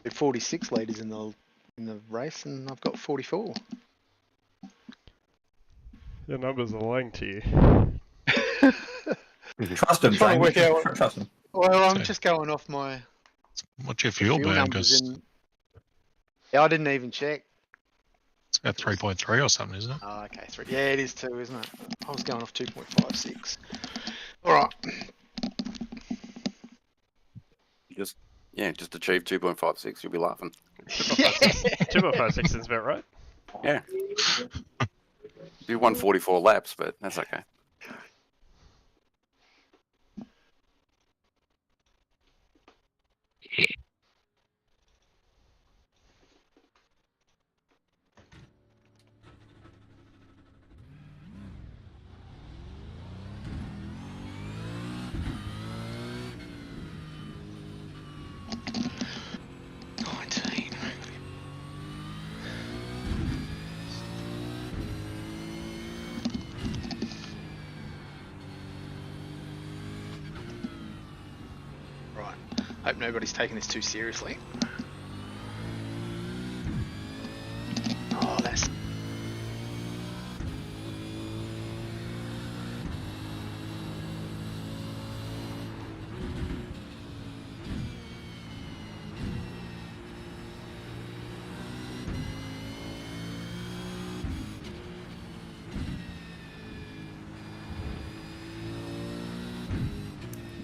Did 46 leaders in the race, and I've got 44. Your numbers are lying to you. Trust him, Trying to work James. out. Trust him. Well, I'm just going off my What's your fuel burn? numbers. Because Yeah, I didn't even check. it's about 3.3 or something, isn't it? Oh, okay, 3. Yeah, it is 2, isn't it? I was going off 2.56. All right. Just achieve 2.56. You'll be laughing. 2.56 is about right. Yeah. Do 144 laps, but that's okay. Right. Hope nobody's taking this too seriously. Oh, that's...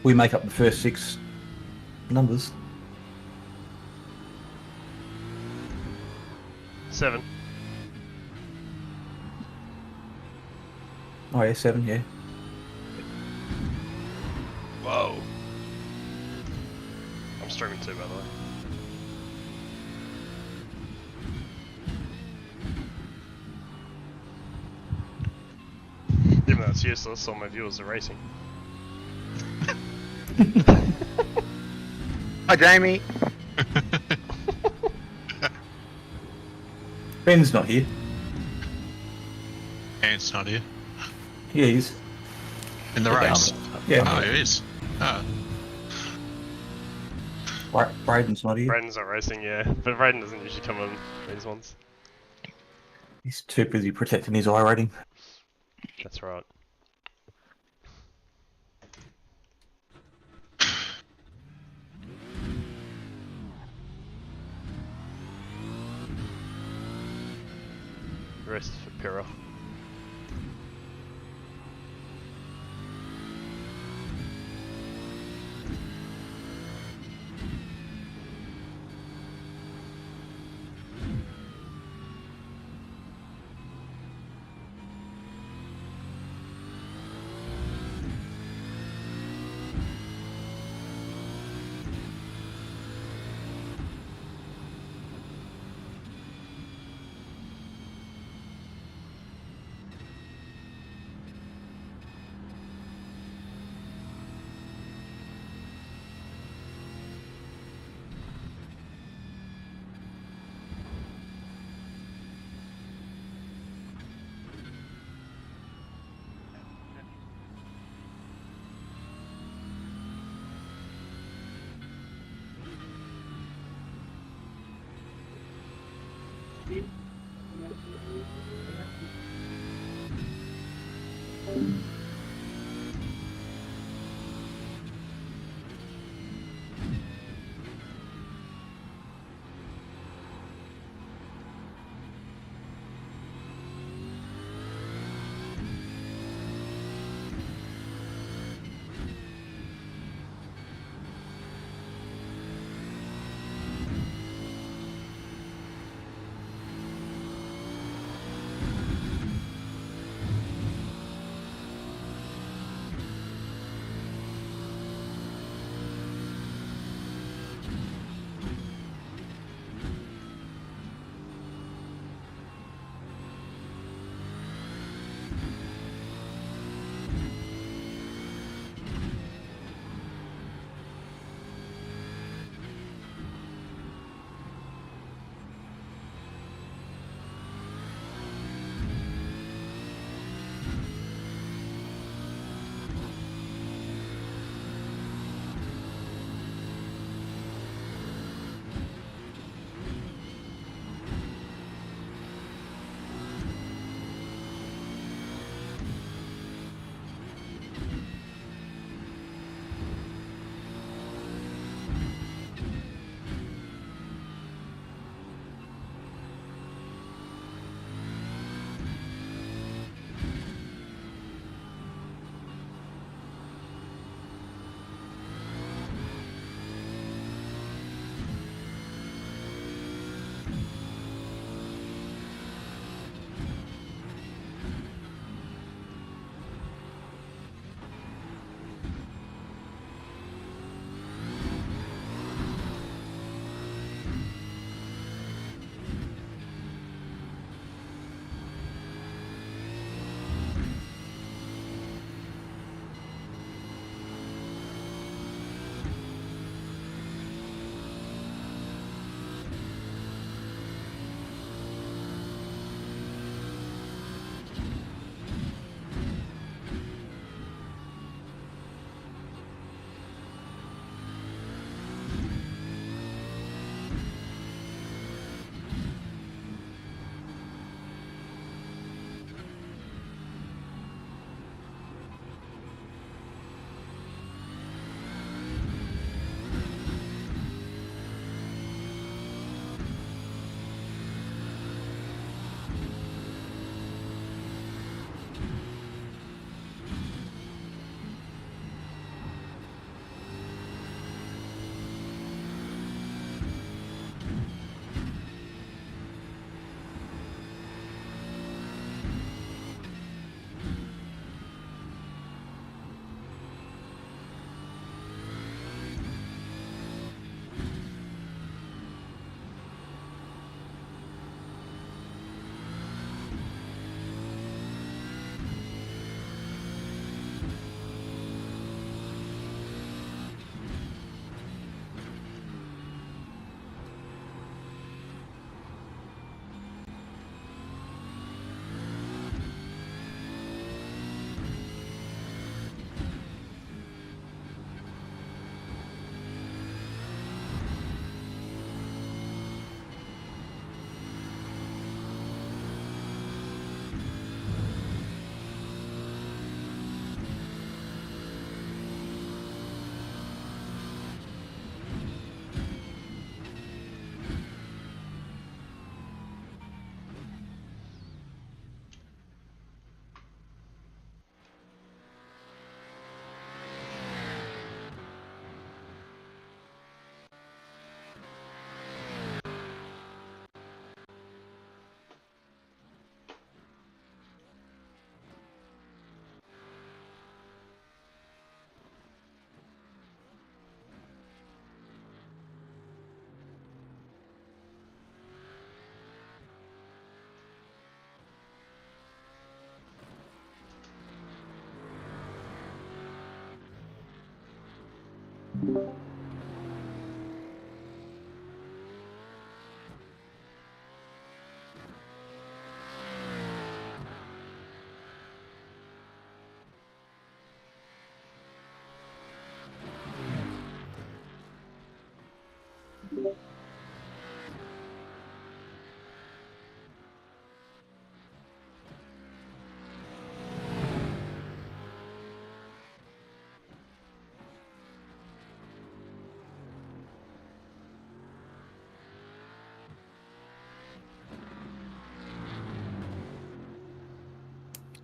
We make up the first 6 numbers. 7. Oh yeah, 7, yeah. Whoa. I'm streaming too, by the way. Even though it's useless, all my viewers are racing. Hi, Jamie. Ben's not here. Ant's not here. Yeah, he is. In the race? Yeah. Oh, he is. Oh. Braden's not here. Braden's not racing, yeah. But Braden doesn't usually come on these ones. He's too busy protecting his I rating. That's right. The rest is for Pyrrha.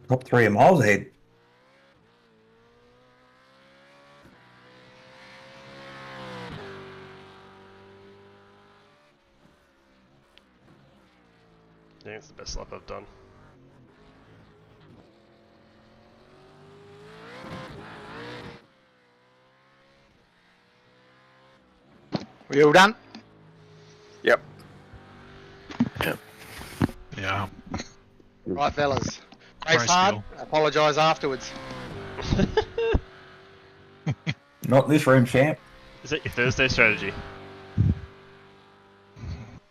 Top 3 are miles ahead. I think it's the best lap I've done. We all done? Yep. Yeah. Right, fellas. Race Race hard. deal. Apologise afterwards. Not this room, champ. Is that your Thursday strategy?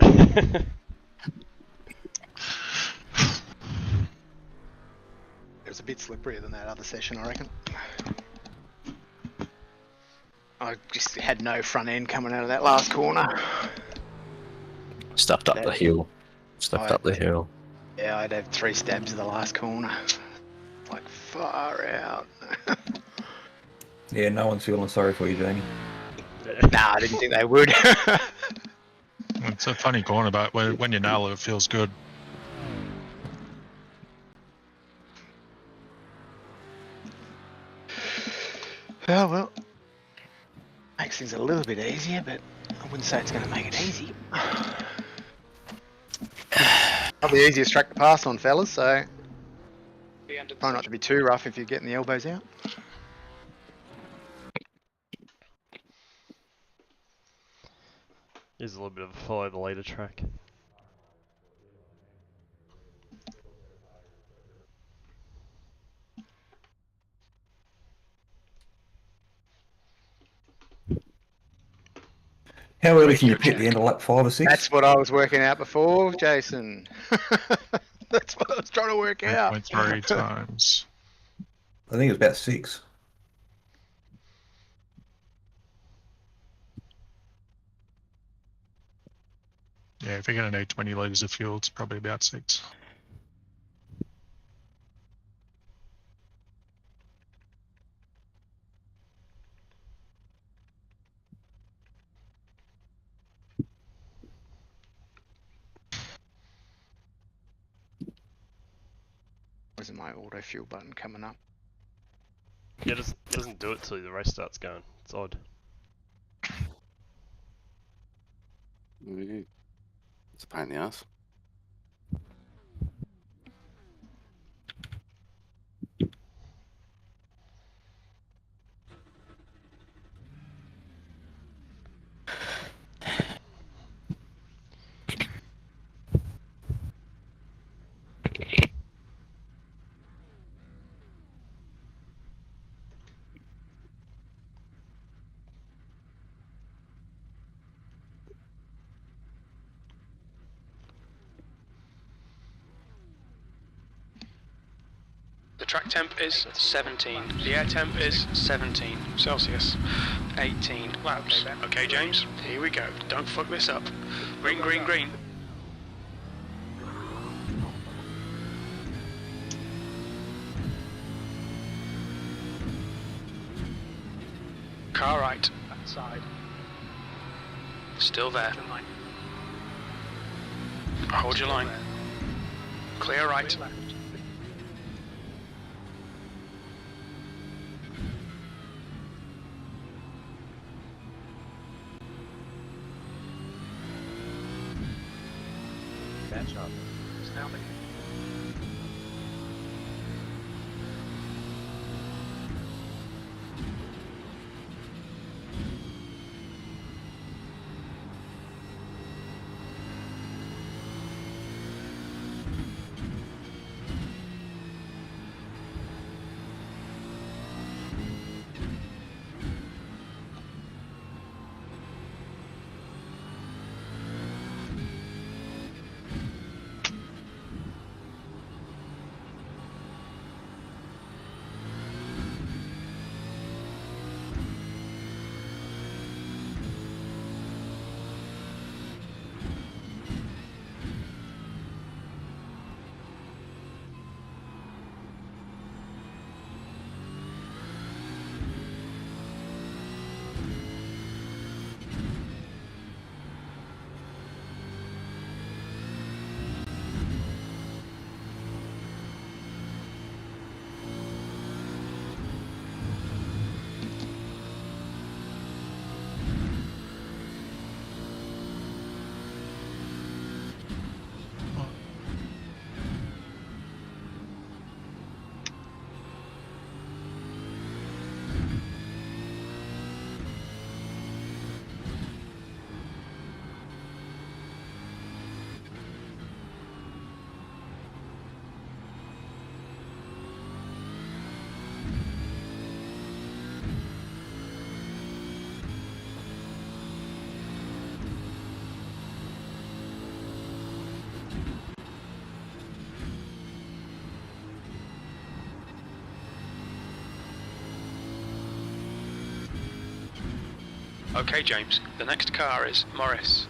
It was a bit slipperier than that other session, I reckon. I just had no front end coming out of that last corner. Stuffed up the hill. Stuffed up the hill. Yeah, I'd have 3 stabs of the last corner. Like, far out. Yeah, no one's feeling sorry for you, Jamie. Nah, I didn't think they would. It's a funny corner, but when you nail it, it feels good. Oh, well. Makes things a little bit easier, but I wouldn't say it's going to make it easy. Probably the easiest track to pass on, fellas, so try not to be too rough if you're getting the elbows out. Here's a little bit of a follow the leader track. How early can you pit the end of lap 5 or 6? That's what I was working out before, Jason. That's what I was trying to work out. 3.3 times. I think it was about 6. Yeah, if you're going to need 20 litres of fuel, it's probably about 6. Where's my auto fuel button coming up? Yeah, it doesn't do it till the race starts going. It's odd. It's a pain in the ass. The track temp is 17. The air temp is 17 Celsius. 18 laps. Okay, James, here we go. Don't fuck this up. Green, green, green. Car right. That side. Still there. Hold your line. Clear right. Okay, James. The next car is Morris.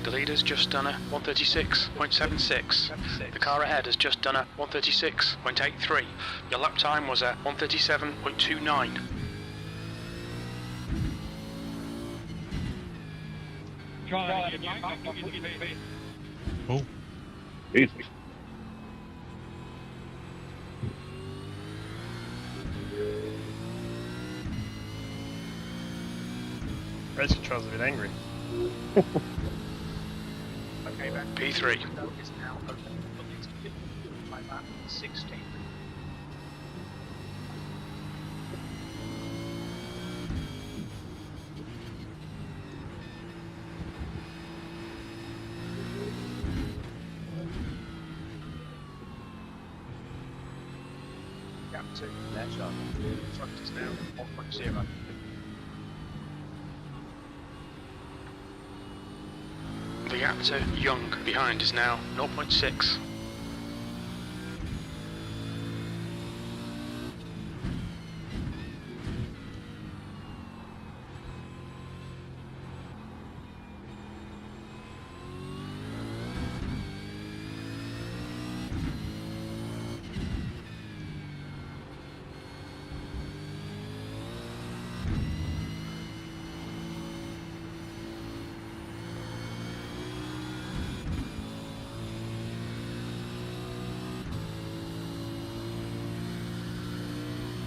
The leader's just done a 136.76. The car ahead has just done a 136.83. Your lap time was a 137.29. Oh, Easy. Race control's a bit angry. P3. The gap to Young behind is now 0.6.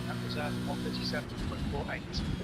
That was at 137.48.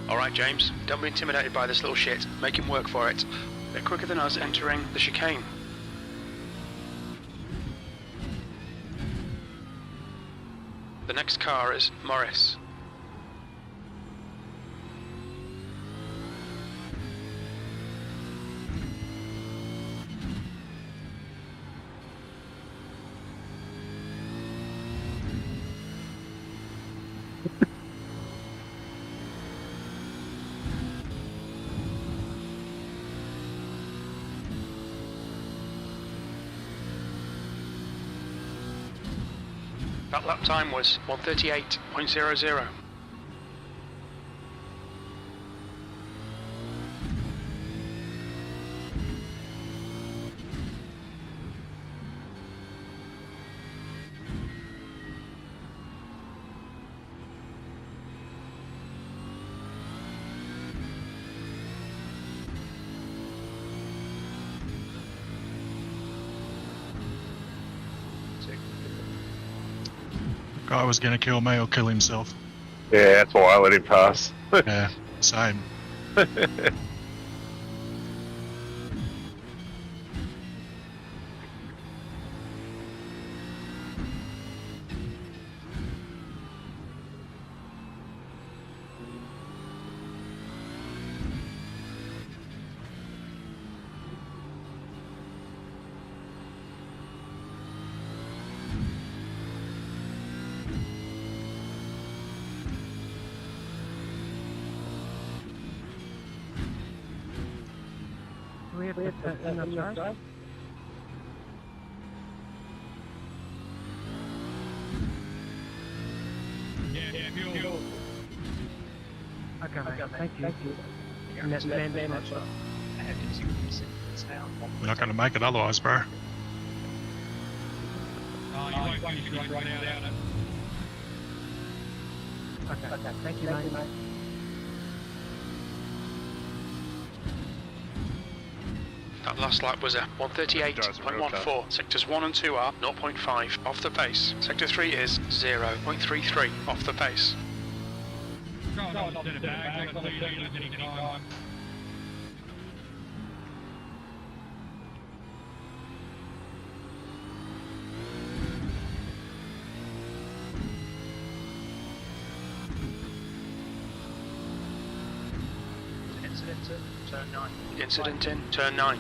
Alright, James, don't be intimidated by this little shit. Make him work for it. They're quicker than us entering the chicane. The next car is Morris. That lap time was 138.00. guy was going to kill me or kill himself. Yeah, that's why I let him pass. Yeah, same. clear to turn outside. Okay, mate. Thank you. And that's man. We're not going to make it otherwise, bro. Okay, thank you, mate. That last lap was a 138.14. Sectors 1 and 2 are 0.5 off the pace. Sector 3 is 0.33 off the pace. Incident in turn 9.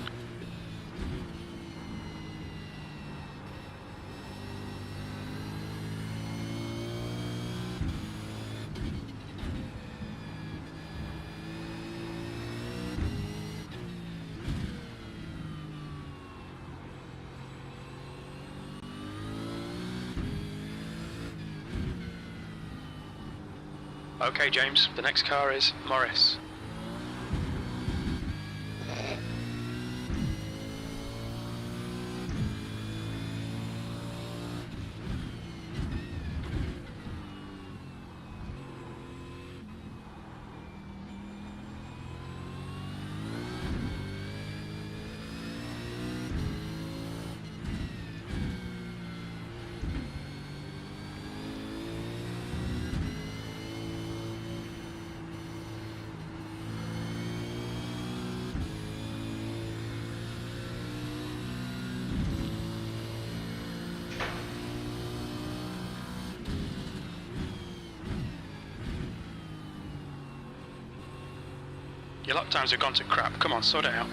Okay, James, the next car is Morris. Your lap times have gone to crap. Come on, sort it out.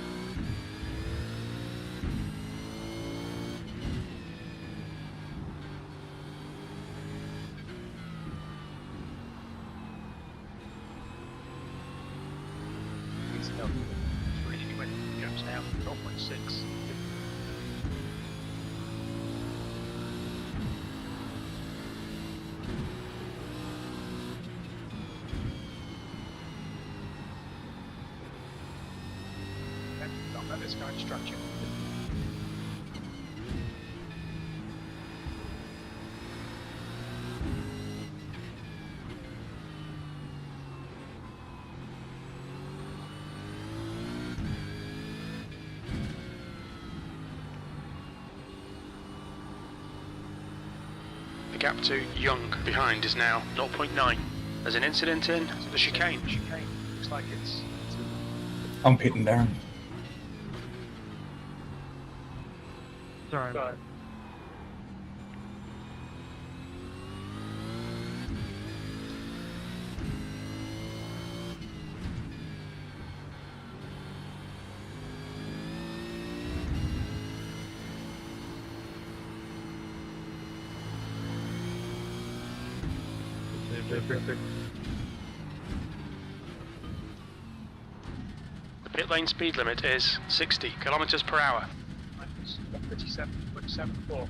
This guy structure. The gap to Young behind is now 0.9. There's an incident in the chicane. Looks like it's... I'm pitting down. Sorry. The pit lane speed limit is 60 kilometers per hour. 37.74.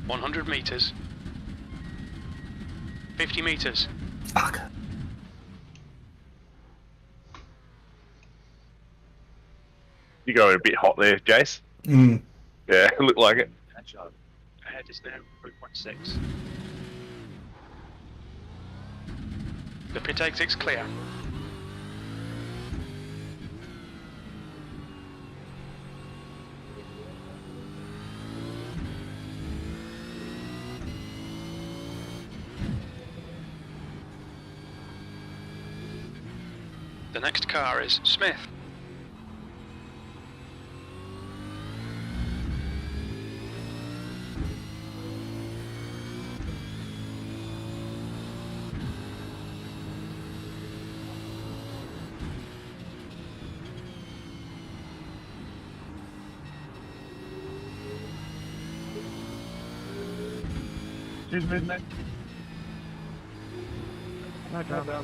100 meters. 50 meters. Fuck. You going a bit hot there, Jace? Mm. Yeah, looked like it. Ahead is now 3.6. The pit exit's clear. The next car is Smith. Who's midnight? No drama.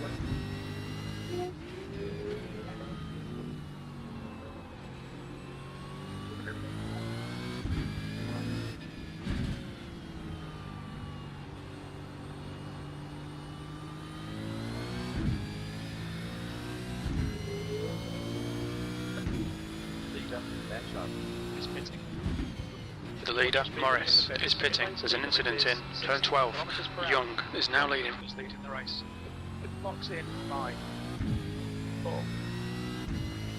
The leader, Morris, is pitting. There's an incident in turn 12. Young is now leading. the race. Box in 5, 4,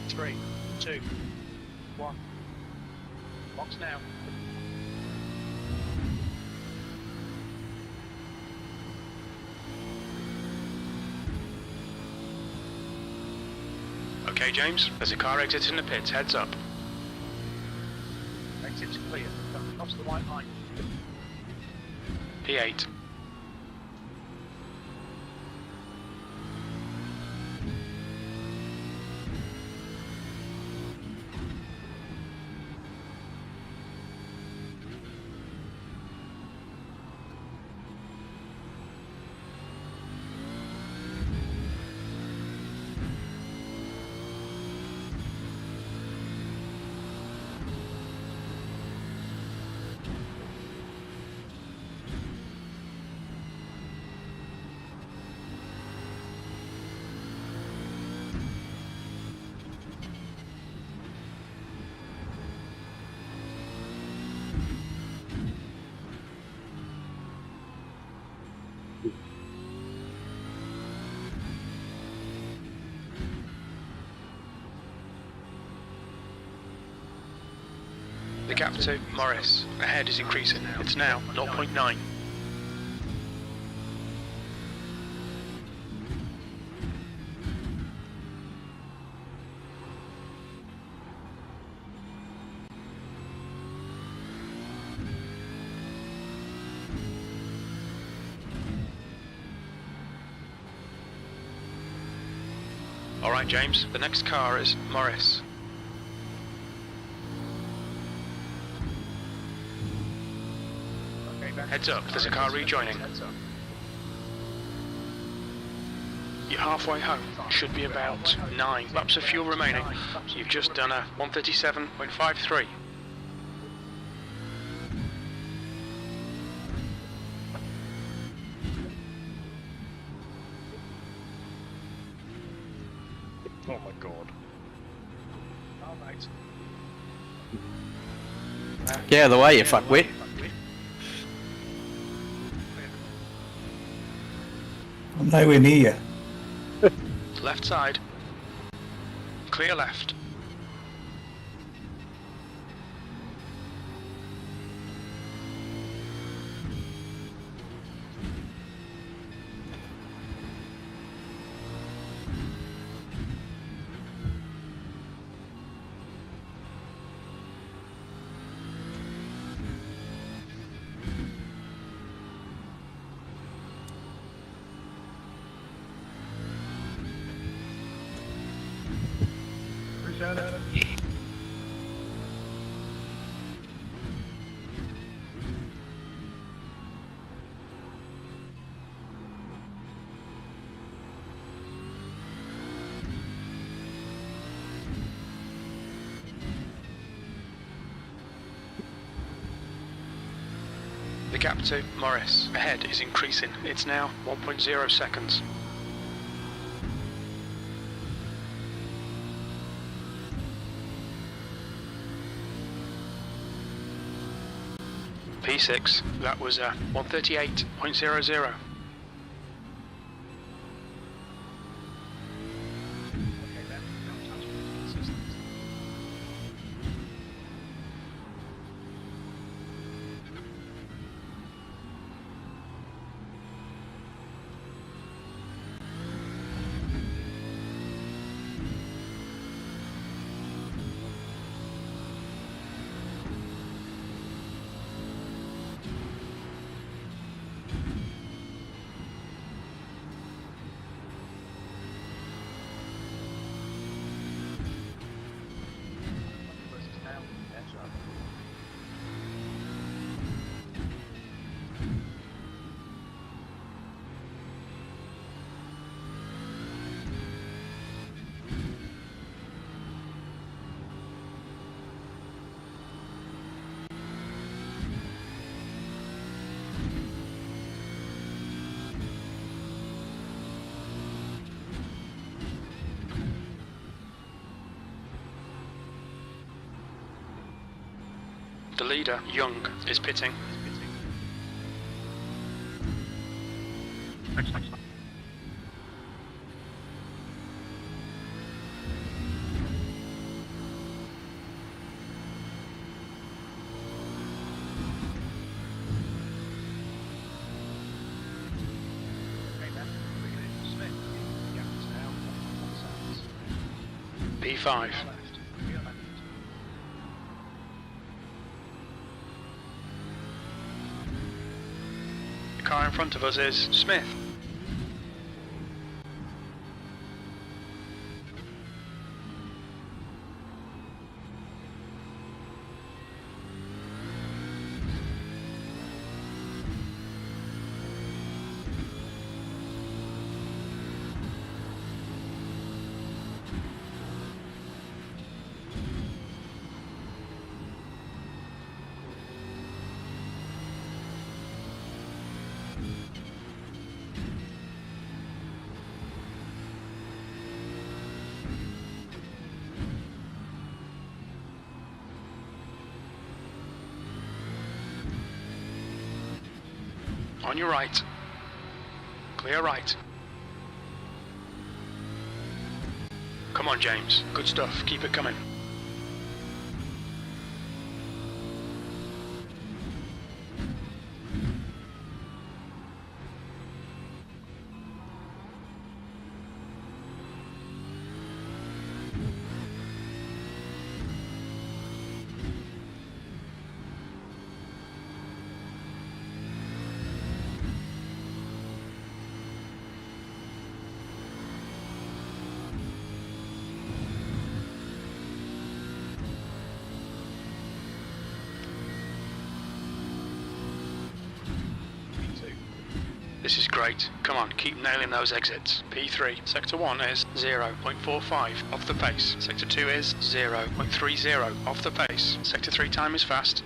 3, 2, 1. Box now. Okay, James, there's a car exiting the pits. Heads up. Exit's clear. Cross the white line. P8. The gap to Morris ahead is increasing. It's now 0.9. All right, James, the next car is Morris. Heads up, there's a car rejoining. You're halfway home. Should be about 9 laps of fuel remaining. You've just done a 137.53. Oh my god. Alright. Get out of the way, you fuckwit. I'm nowhere near you. Left side. Clear left. The gap to Morris ahead is increasing. It's now 1.0 seconds. P6, that was 138.00. The leader, Young, is pitting. Thanks, thanks. P5. The car in front of us is Smith. On your right. Clear right. Come on, James. Good stuff. Keep it coming. This is great. Come on, keep nailing those exits. P3. Sector 1 is 0.45 off the pace. Sector 2 is 0.30 off the pace. Sector 3 time is fast.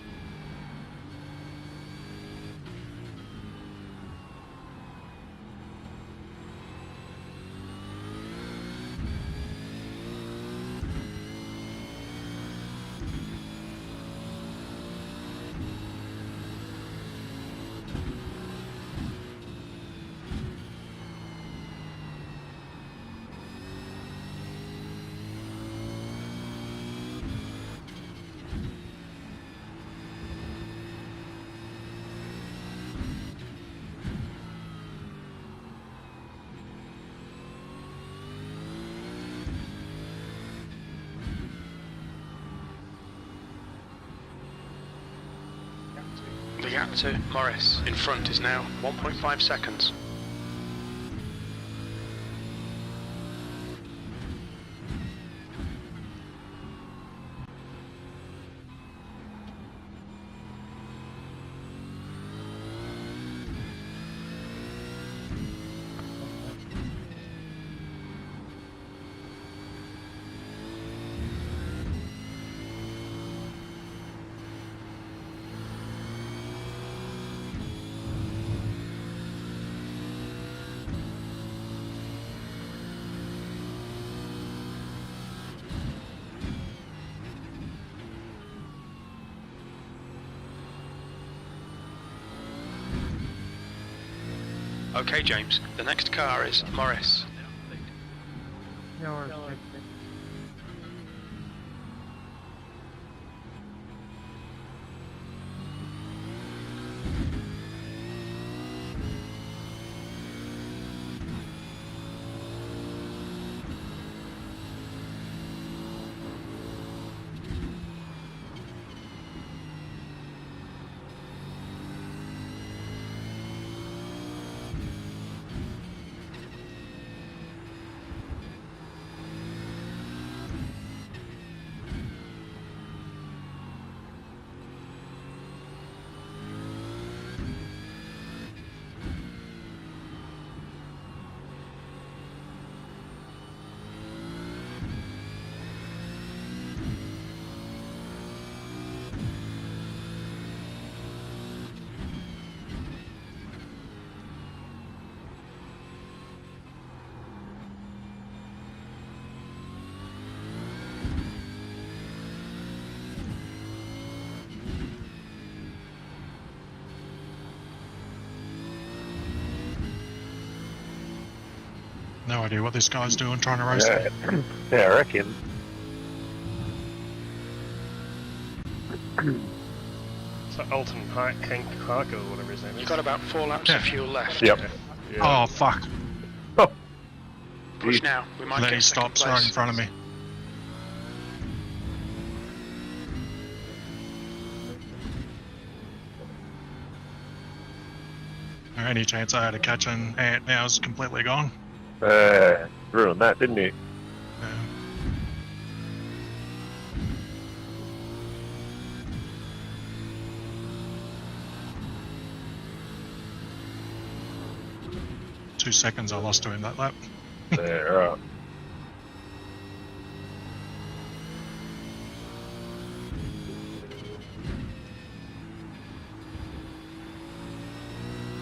The gap to Morris in front is now 1.5 seconds. Okay, James, the next car is Morris. No worries. No idea what this guy's doing trying to race me. Yeah, I reckon. So Alton Hank Harko, or whatever his name is. You've got about 4 laps of fuel left. Yep. Oh, fuck. Push now. We might Then get he second stops place. right in front of me. Any chance I had of catching Ant now is completely gone. Ruined that, didn't you? Yeah. Two seconds I lost to him that lap. Yeah, right.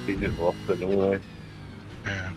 He just lost it anyway. Yeah.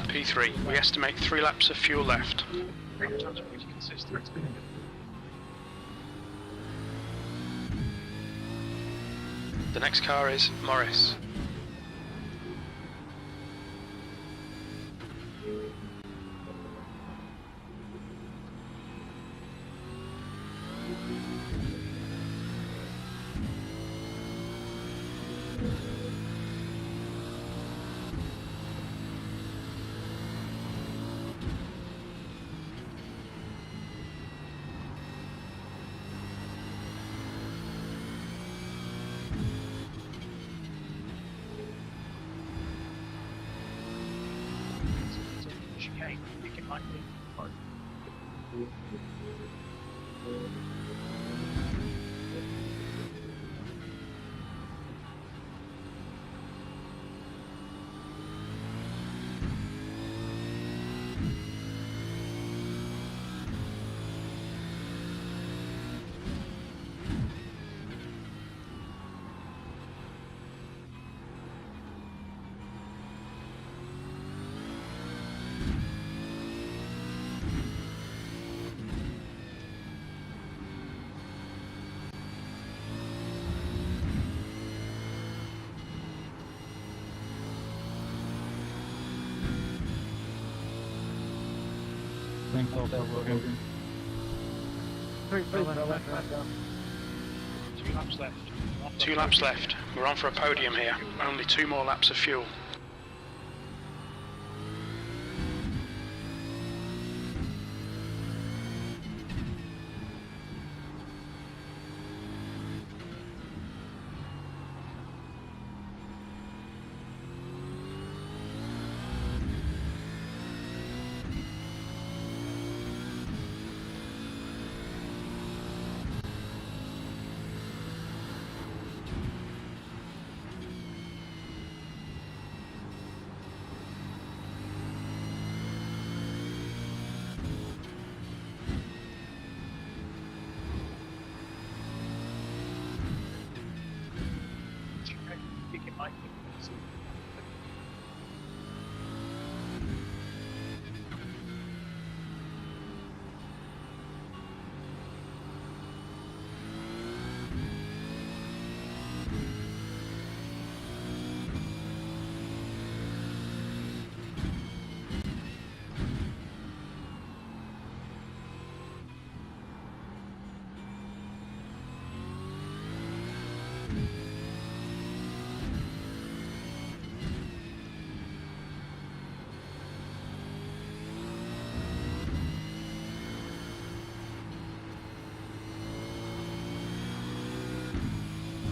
P3. We estimate 3 laps of fuel left. The next car is Morris. Thanks all for working. 2 laps left. We're on for a podium here. Only 2 more laps of fuel.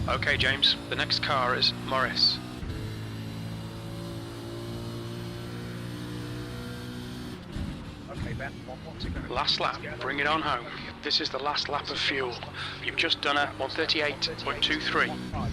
Okay, James. The next car is Morris. Okay, Ben, one more to go. Last lap, bring it on home. This is the last lap of fuel. You've just done a 138.23.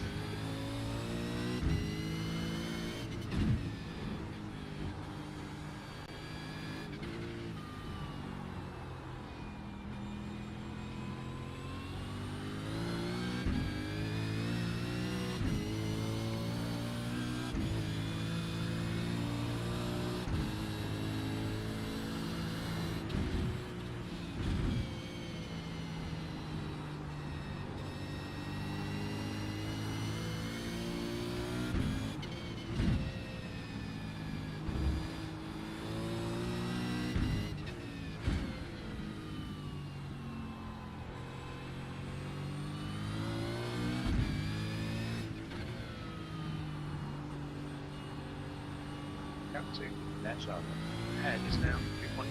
Count two. That's up. Head is now 2.4.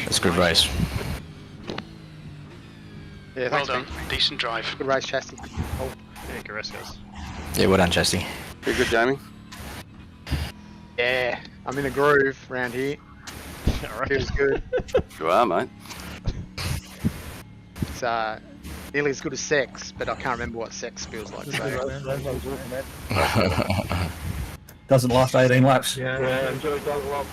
It's a good race. Yeah, Well thanks, done. mate. Decent drive. Good race, Chasty. Yeah, good rest, guys. Yeah, well done, Chesty. Pretty good, Jamie. Yeah, I'm in a groove around here. Alright. Feels good. You are, mate. It's nearly as good as sex, but I can't remember what sex feels like. So. Doesn't last 18 laps. Yeah, enjoy dog walk.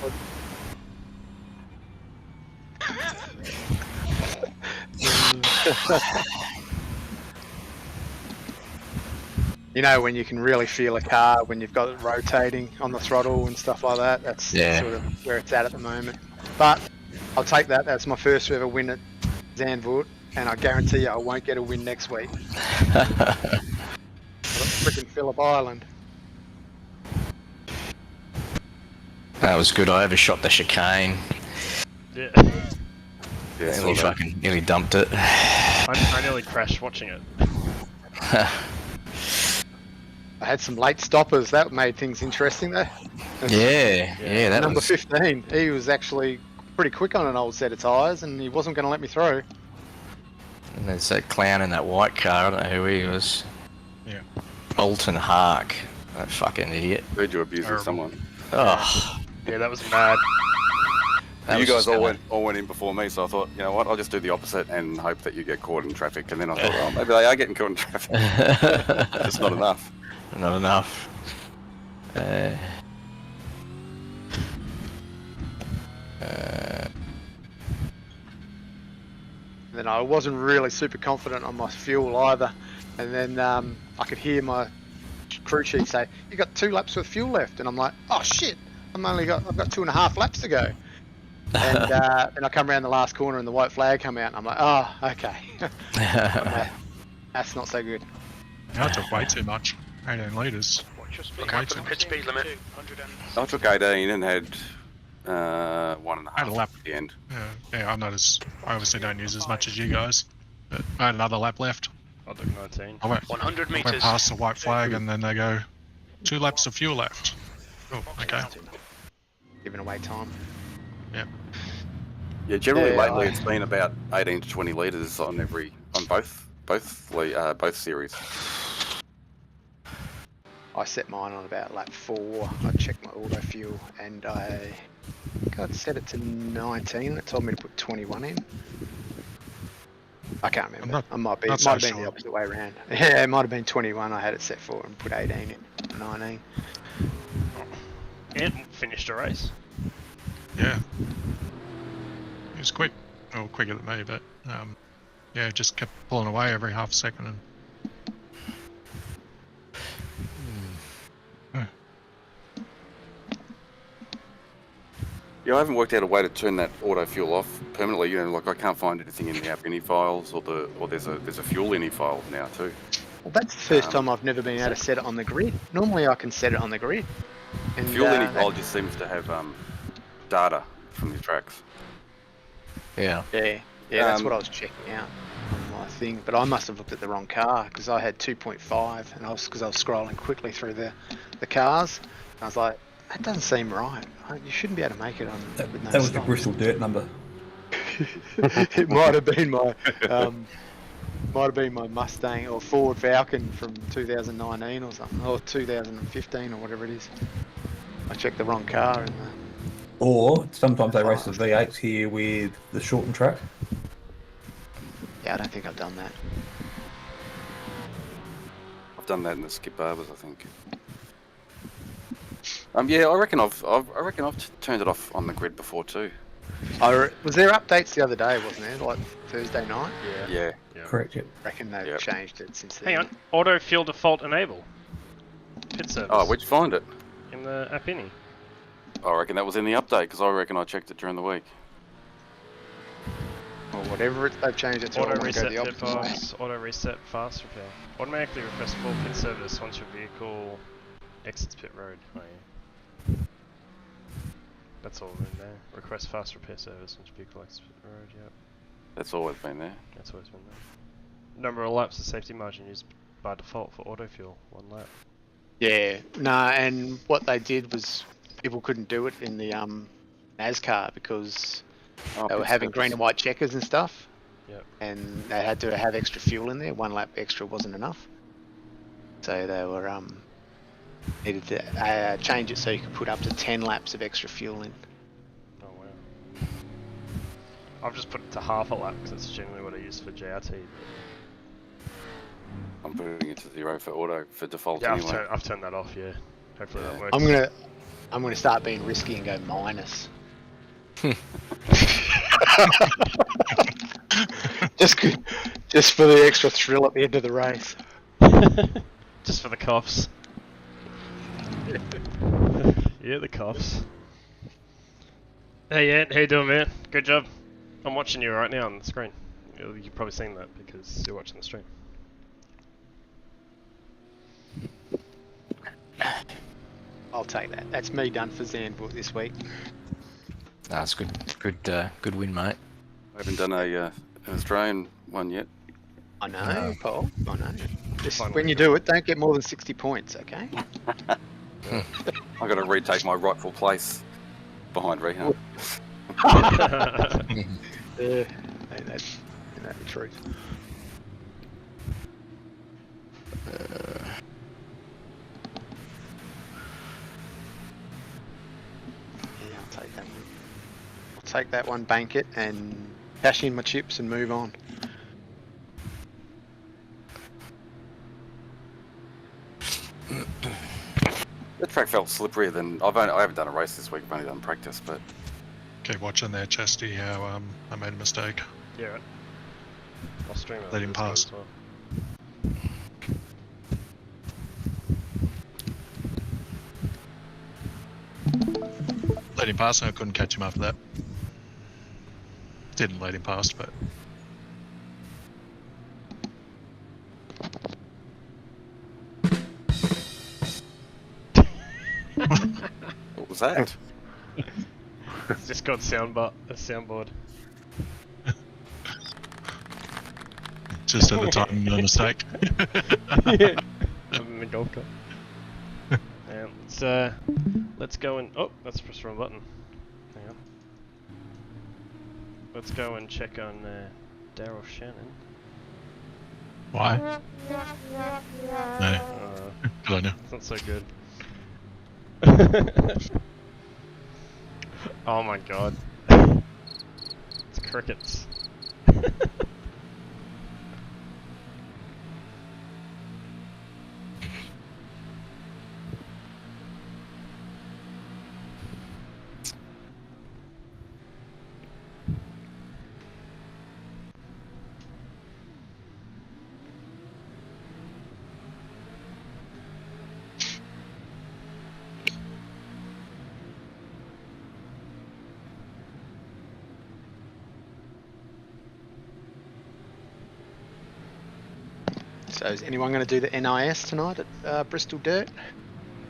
You know, when you can really feel a car when you've got it rotating on the throttle and stuff like that. That's Yeah. sort of where it's at the moment. But I'll take that. That's my first ever win at Zandvoort, and I guarantee you I won't get a win next week. Freaking Phillip Island. That was good. I overshot the chicane. Yeah. Yeah, Nearly saw that. nearly dumped it. I nearly crashed watching it. I had some late stoppers. That made things interesting though. Yeah, that Number was 15. He was actually pretty quick on an old set of tyres, and he wasn't going to let me through. And there's that clown in that white car. I don't know who he was. Yeah. Bolton Hark. That fucking idiot. Heard you abusing Terrible. someone. Oh, Yeah, that was mad. that You was guys just all gonna- went in before me, so I thought, you know what, I'll just do the opposite and hope that you get caught in traffic. And then I thought, well, maybe they are getting caught in traffic. It's not enough. Not enough. And then I wasn't really super confident on my fuel either. And then I could hear my crew chief say, "You got 2 laps of fuel left," and I'm like, "Oh shit! I've got 2.5 laps to go." And then I come around the last corner and the white flag come out, and I'm like, "Oh, okay, that's not so good." I took way too much. 18 litres. Look out for the pit speed limit. I took 18 and had 1.5 Had a lap. at the end. Yeah, I obviously don't use as much as you guys. But I had another lap left. I took 19. I went 100 went meters. past the white flag and then they go, 2 laps of fuel left. Oh, okay. Giving away time. Yeah, generally Yeah, lately I- it's been about 18 to 20 litres on both series. I set mine on about lap 4. I checked my auto fuel, and I think I'd set it to 19. It told me to put 21 in. I can't remember. not- I might not so have been sure. the opposite way around. Yeah, it might have been 21. I had it set for and put 18 in. 19. And finished a race. Yeah. He was quick. Well, quicker than me, but yeah, just kept pulling away every half a second. And Yeah, I haven't worked out a way to turn that auto fuel off permanently. You know, like I can't find anything in the app ini files or there's a fuel ini file now too. Well, that's the first time I've never been able to set it on the grid. Normally I can set it on the grid. And, Fuel ini file just seems to have data from the tracks. Yeah. Yeah, that's what I was checking out on my thing. But I must have looked at the wrong car because I had 2.5, and I was scrolling quickly through the cars. And I was like, that doesn't seem right. You shouldn't be able to make it on. With no That was the stops. Bristol dirt number. It might have been my Mustang or Ford Falcon from 2019 or something, or 2015 or whatever it is. I checked the wrong car and. Or sometimes they race the V8s here with the shortened track. Yeah, I don't think I've done that. I've done that in the Skip Barbers, I think. Yeah, I reckon I've turned it off on the grid before too. Was there updates the other day, wasn't there? Like Thursday night? Yeah. Correct, yep. I reckon they've changed it since then. Hang on, auto fuel default enable. Pit service. Oh, where'd you find it? In the app ini. I reckon that was in the update because I reckon I checked it during the week. Or whatever they've changed it to. Auto I wanna go reset the pit opposite way. box, auto reset fast repair. Automatically request full pit service once your vehicle exits pit road. Oh, yeah. That's all in there. Request fast repair service once your vehicle exits pit road, yep. That's always been there. That's always been there. Number of laps, the safety margin used by default for auto fuel, 1 lap. Yeah, and what they did was people couldn't do it in the NASCAR because they were having green and white checkers and stuff. Yep. And they had to have extra fuel in there. 1 lap extra wasn't enough. So they were needed to change it so you could put up to 10 laps of extra fuel in. Oh wow. I've just put it to half a lap because that's generally what I use for JRT. I'm putting it to 0 for auto for default Yeah, anyway. I've turned that off. Yeah, hopefully that works. I'm gonna start being risky and go minus. just for the extra thrill at the end of the race. Just for the coughs. Yeah, the coughs. Hey, Ant, how you doing, man? Good job. I'm watching you right now on the screen. You've probably seen that because you're watching the stream. I'll take that. That's me done for Zandvoort this week. That's good. Good win, mate. I haven't done an Australian one yet. I know, Paul. I know. Just when you do it, don't get more than 60 points, okay? I've got to retake my rightful place behind Ryco. Yeah, that's the truth. Yeah, I'll take that one. I'll take that one, bank it, and cash in my chips and move on. The track felt slipperier than I haven't done a race this week. I've only done practice, but Keep watching there, Chesty, how I made a mistake. Yeah, right. I'll stream it. Let him pass. As well. Let him pass and I couldn't catch him after that. Didn't let him pass, but... what was that? It's just got soundboard. Just at the time, no mistake. Yeah. I'm in the golf cup. And let's go and let's press the wrong button. Hang on. Let's go and check on Daryl Shannon. Why? No. Good on you. It's not so good. Oh my god. It's crickets. So is anyone going to do the NIS tonight at Bristol Dirt?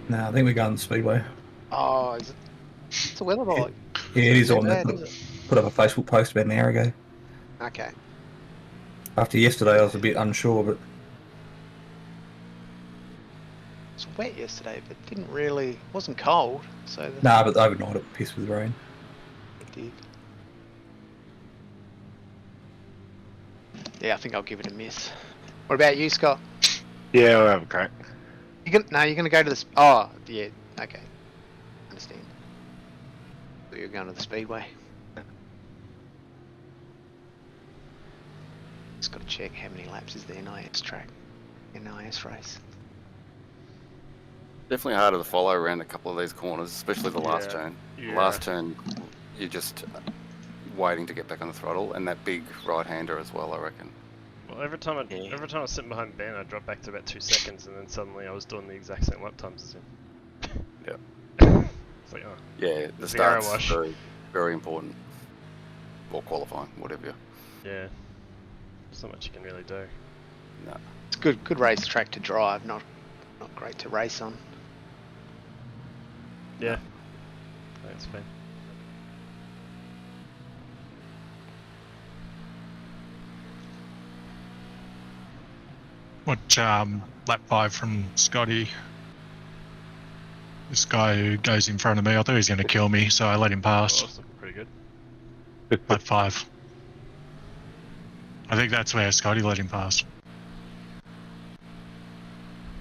No, I think we're going to Speedway. Oh, is it? What's the weather like? Yeah, it is Too on bad, that. is it? Put up a Facebook post about an hour ago. Okay. After yesterday, I was a bit unsure, but It was wet yesterday, but didn't really. Wasn't cold, so. nah, but overnight it pissed with rain. It did. Yeah, I think I'll give it a miss. What about you, Scott? Yeah, I'll have a crack. You're gonna go to the. Oh, yeah. Okay. Understand. So you're going to the speedway. Just got to check how many laps is the NIS track, NIS race. Definitely harder to follow around a couple of these corners, especially the last turn. Yeah. The last turn, you're just waiting to get back on the throttle, and that big right-hander as well, I reckon. Well, every time I was sitting behind Ben, I dropped back to about 2 seconds, and then suddenly I was doing the exact same lap times as him. Yep. It's like, oh. Yeah, the It's the arrow start's wash. very, very important. Or qualifying, whatever. Yeah. There's not much you can really do. No. It's good racetrack to drive, not great to race on. Yeah. That's fine. What lap 5 from Scotty? This guy who goes in front of me, I thought he was going to kill me, so I let him Oh, pass. that's looking pretty good. Lap 5. I think that's where Scotty let him pass.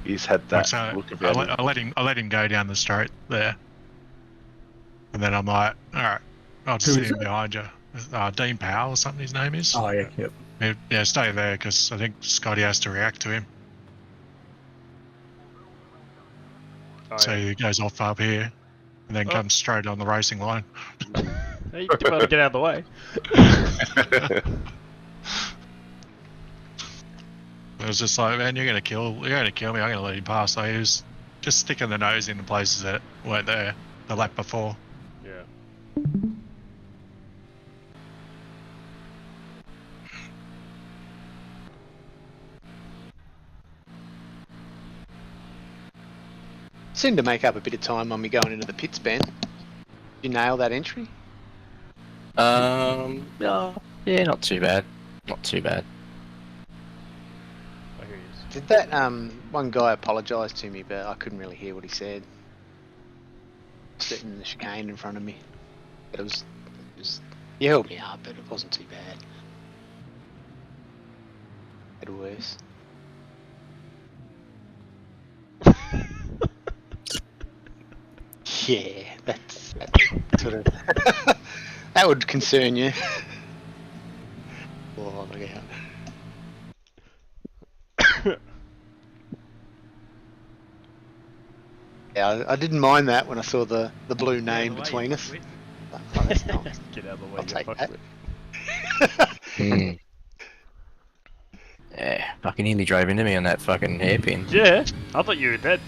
He's had that So look about him. I let him go down the straight there, and then I'm like, all right, I'll just Who sit is in behind you. Dean Powell or something his name is. Oh yeah, yep. Yeah, stay there because I think Scotty has to react to him. Oh, So yeah. he goes off up here, and then comes straight on the racing line. Hey, you do well to get out of the way. It was just like, man, you're gonna kill me. I'm gonna let him pass. So he was just sticking the nose in the places that weren't there the lap before. Yeah. Seemed to make up a bit of time when we going into the pits, Ben. Did you nail that entry? Yeah, not too bad. Not too bad. I hear you. Did that one guy apologise to me, but I couldn't really hear what he said. Sitting in the chicane in front of me, but it was he held me up, but it wasn't too bad. Had worse. Yeah, that's sort of that would concern you. Oh, look out. Yeah, I didn't mind that when I saw the blue name between us. Oh, that's nice. Get out of the way. I'll you take fuckwit. that. Yeah, fucking nearly drove into me on that fucking hairpin. Yeah, I thought you were dead.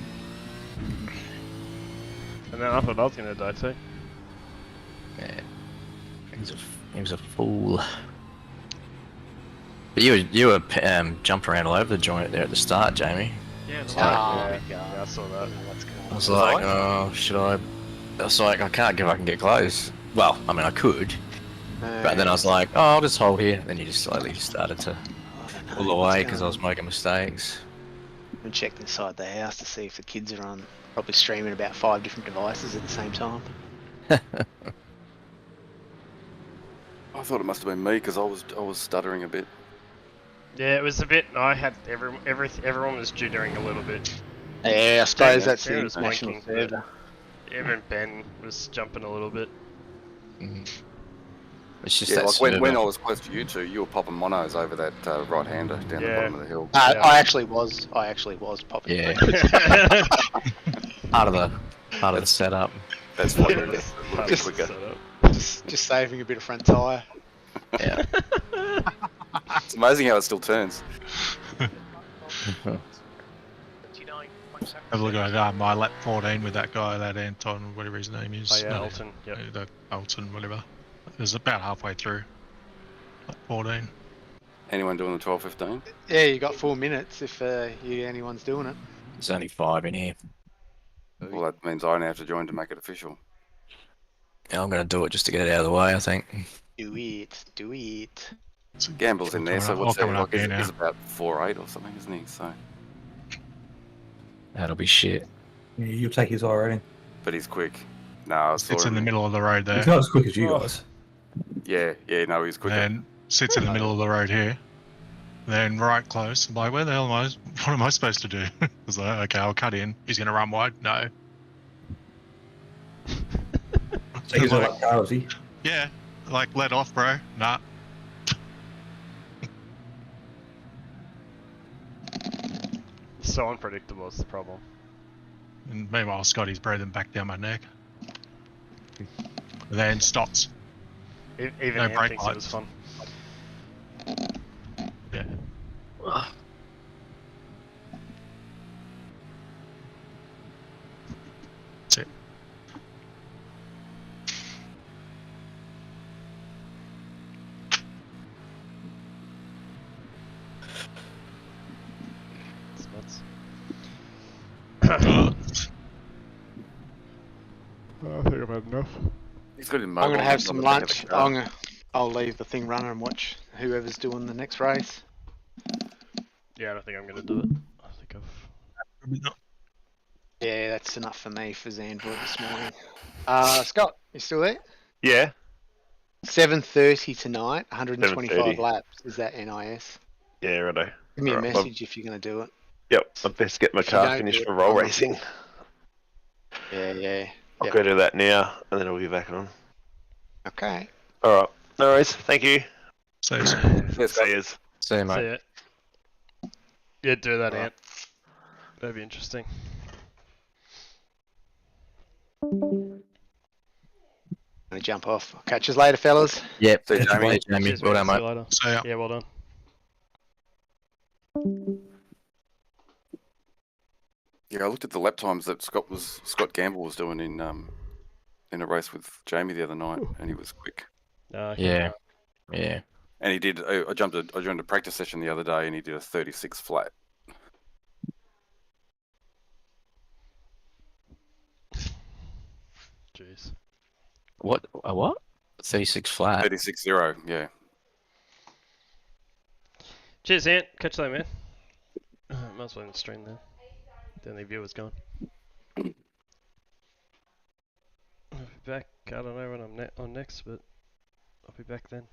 And then I thought I was gonna die too. Yeah. He was a fool. But you were jumping around all over the joint there at the start, Jamie. Yeah, the Oh, light. my God. Yeah, I saw that. What's going I on? was like, oh, should I? I was like, I can't give. I can get close. Well, I mean, I could, but then I was like, oh, I'll just hold here. Then you just slowly started to pull away because I was making mistakes. I'm checking inside the house to see if the kids are on, probably streaming about 5 different devices at the same time. I thought it must have been me because I was stuttering a bit. Yeah, it was a bit. I had everyone was jittering a little bit. Yeah, I suppose that's Sarah the was international blinking, but- server. Even Ben was jumping a little bit. It's just Yeah, that like when server. I was close to you two, you were popping monos over that right-hander down the Yeah. bottom of the hill. Yeah. I actually was popping. Yeah. part of the setup. That's why you're a little bit Just quicker. just saving a bit of front tyre. Yeah. It's amazing how it still turns. Have a look at my lap 14 with that guy, that Anton, whatever his name is. Oh yeah, No, Alton. Yep. That Alton, whatever. It was about halfway through. Lap 14. Anyone doing the 12:15? Yeah, you got 4 minutes if anyone's doing it. There's only 5 in here. Well, that means I now have to join to make it official. Yeah, I'm going to do it just to get it out of the way, I think. Do it. Do it. Gamble's in there, so what's that? coming up Like, here now. he's about 4'8" or something, isn't he? So, That'll be shit. Yeah, you'll take his eye rating. but he's quick. No, I saw Sits in him. the middle of the road there. He's not as quick as you guys. Yeah, no, he's quicker. Then sits in the middle of the road here. Then right close. I'm like, where the hell am I? What am I supposed to do? I was like, okay, I'll cut in. He's going to run wide. No. So he's like car, is he? Yeah, like let off, bro. Nah. So unpredictable is the problem. And meanwhile, Scotty's breathing back down my neck. Then stops. Even No Ant brake thinks it was lights. fun. Yeah. That's it. It's nuts. I think I've had enough. He's got him I'm mobile. gonna have some on the back of the lunch. car. I'll leave the thing running and watch whoever's doing the next race. Yeah, I don't think I'm gonna do it. I think I've. Yeah, that's enough for me for Zandvoort this morning. Scott, you still there? Yeah. 7:30 tonight, 125 7:30. laps. Is that NIS? Yeah, righto. Give me a Alright, well, message if you're gonna do it. Yep, I best get my If you car don't finished do for it, roll I'm not- racing. Yeah. I'll Yep. go do that now, and then I'll be back on. Okay. Alright, no worries. Thank you. So Yes, See yous. See you, mate. See ya. Yeah, do that, Ant. That'd be interesting. Gonna jump off. I'll catch you later, fellas. Yep. See you, Jamie. Hey, Jamie. Cheers, Well mate. done, See mate. you later. So yeah. Yeah, well done. Yeah, I looked at the lap times that Scott Gamble was doing in a race with Jamie the other night, and he was quick. Yeah. Yeah. And he did. I joined a practice session the other day, and he did a 36 flat. Jeez. What? A what? 36 flat. 36.0, yeah. Cheers, Ant. Catch you later, man. Might as well end the stream then. The only viewer's gone. I'll be back. I don't know when I'm on next, but I'll be back then.